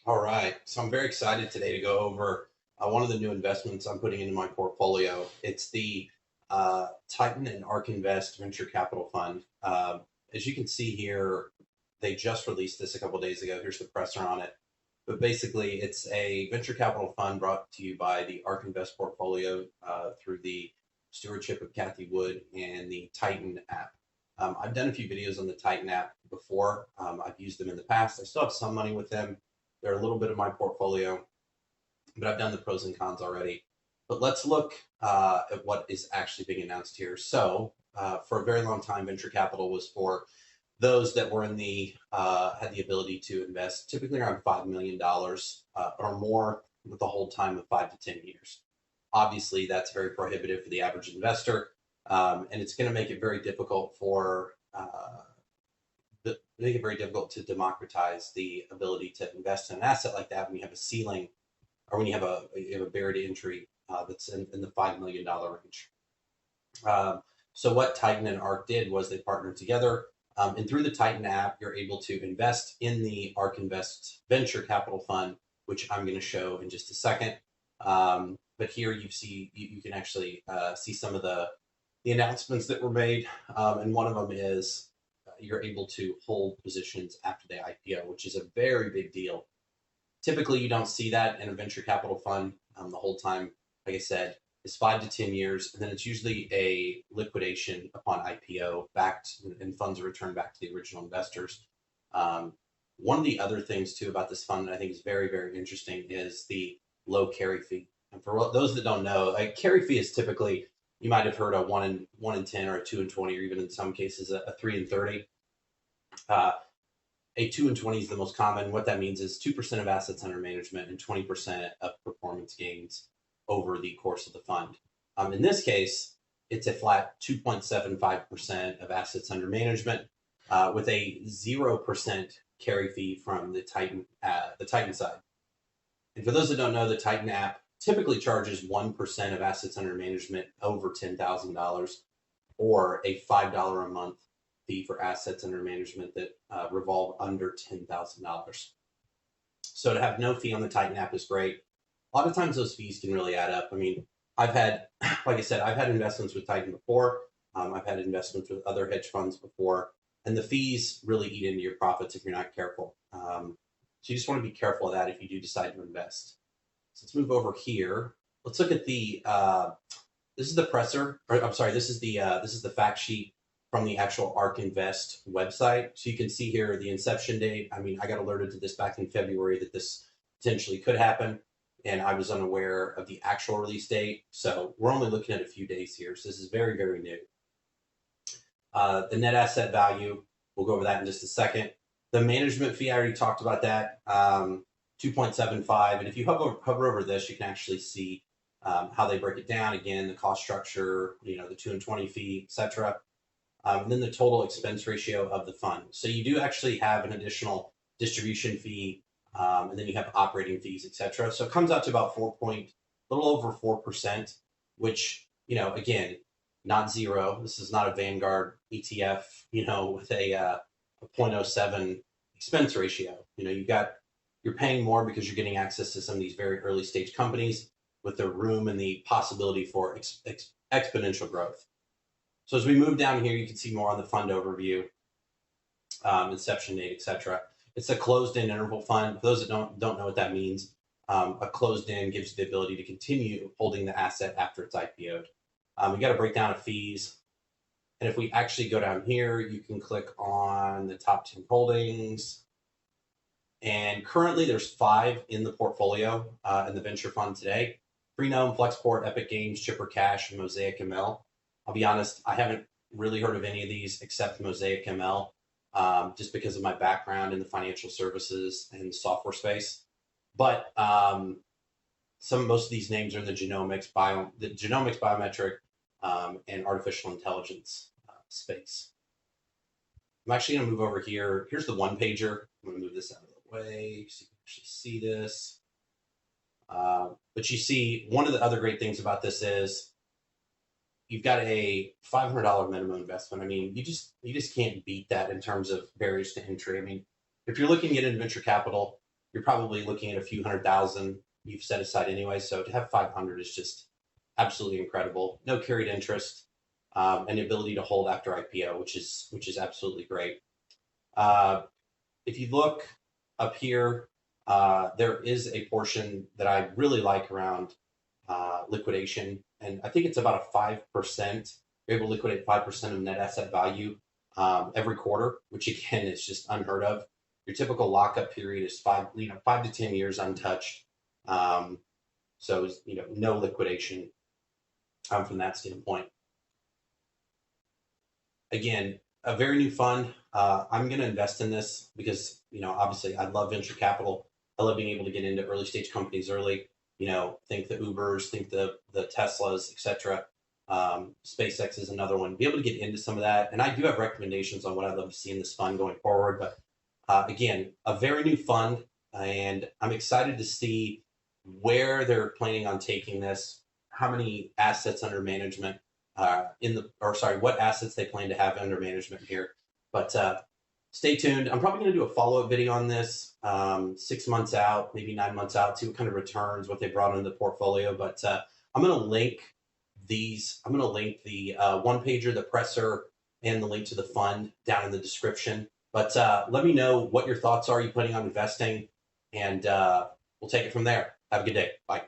All right. So I'm very excited today to go over one of the new investments I'm putting into my portfolio. It's the Titan and Ark Invest Venture Capital Fund. As you can see here, they just released this a couple of days ago. Here's the presser on it. But basically, it's a venture capital fund brought to you by the Ark Invest portfolio through the stewardship of Kathy Wood and the Titan app. I've done a few videos on the Titan app before. I've used them in the past. I still have some money with them. They're a little bit of my portfolio, but I've done the pros and cons already. But let's look at what is actually being announced here. So, for a very long time, venture capital was for those that were in the had the ability to invest typically around $5 million or more with a hold time of 5 to 10 years. Obviously, that's very prohibitive for the average investor, and it's going to make it very difficult for make it very difficult to democratize the ability to invest in an asset like that when you have a ceiling or when you have a barrier to entry that's in the $5 million range. So what Titan and Ark did was they partnered together, and through the Titan app, you're able to invest in the Ark Invest Venture Capital Fund, which I'm going to show in just a second. But here you can actually see some of the announcements that were made, and one of them is you're able to hold positions after the IPO, which is a very big deal. Typically, you don't see that in a venture capital fund. The whole time, like I said, is 5 to 10 years, and then it's usually a liquidation upon IPO, backed and funds are returned back to the original investors. Um, One of the other things too about this fund that I think is very, very interesting is the low carry fee. And for those that don't know, a carry fee is typically you might have heard a one in 10 or a 2 in 20, or even in some cases a 3 in 30. Uh, a 2 in 20 is the most common. What that means is 2% of assets under management and 20% of performance gains over the course of the fund. In this case, it's a flat 2.75% of assets under management with a 0% carry fee from the Titan side. And for those that don't know, the Titan app typically charges 1% of assets under management over $10,000 or a $5 a month fee for assets under management that revolve under $10,000. So to have no fee on the Titan app is great. A lot of times those fees can really add up. I mean, I've had, like I said, I've had investments with Titan before. I've had investments with other hedge funds before, and the fees really eat into your profits if you're not careful. So you just want to be careful of that if you do decide to invest. So let's move over here. Let's look at the this is the presser, or I'm sorry, this is the fact sheet from the actual ARK Invest website. So you can see here the inception date. I mean, I got alerted to this back in February that this potentially could happen, and I was unaware of the actual release date. So we're only looking at a few days here. So this is very, very new. The net asset value, we'll go over that in just a second. The management fee, I already talked about that, 2.75. And if you hover over this, you can actually see how they break it down. Again, the cost structure, the 2 in 20 fee, etc. And then the total expense ratio of the fund. So you do actually have an additional distribution fee, and then you have operating fees, etc. So it comes out to about a little over 4%, which, again, not zero. This is not a Vanguard ETF, with a 0.07 expense ratio. You're paying more because you're getting access to some of these very early stage companies with the room and the possibility for exponential growth. So as we move down here, you can see more on the fund overview, inception date, etc. It's a closed-end interval fund. For those that don't know what that means, a closed-end gives you the ability to continue holding the asset after it's IPO'd. We got a breakdown of fees. And if we actually go down here, you can click on the top 10 holdings. And currently there's 5 in the portfolio in the venture fund today. Freenome, Flexport, Epic Games, Chipper Cash, and Mosaic ML. I'll be honest, I haven't really heard of any of these except Mosaic ML, just because of my background in the financial services and software space. But most of these names are in the genomics, biometric, and artificial intelligence space. I'm actually going to move over here. Here's the one pager. I'm going to move this out of the way so you can actually see this. But you see, one of the other great things about this is you've got a $500 minimum investment. I mean, you just can't beat that in terms of barriers to entry. I mean, if you're looking at venture capital, you're probably looking at a few $100,000 you've set aside anyway. So to have 500 is just absolutely incredible. No carried interest, and the ability to hold after IPO, which is absolutely great. If you look up here, there is a portion that I really like around liquidation, and I think it's about a 5%. You're able to liquidate 5% of net asset value every quarter, which again is just unheard of. Your typical lockup period is 5 to 10 years untouched. So no liquidation from that standpoint. Again, a very new fund. I'm going to invest in this because, obviously I love venture capital. I love being able to get into early stage companies early. Think the Ubers, think the Teslas, etc. SpaceX is another one. Be able to get into some of that. And I do have recommendations on what I'd love to see in this fund going forward. But again, a very new fund, and I'm excited to see where they're planning on taking this, how many assets under management what assets they plan to have under management here. But stay tuned. I'm probably going to do a follow-up video on this 6 months out, maybe 9 months out, see what kind of returns, what they brought into the portfolio. But I'm going to link these. I'm going to link the one-pager, the presser, and the link to the fund down in the description. But let me know what your thoughts are you planning on investing, and we'll take it from there. Have a good day. Bye.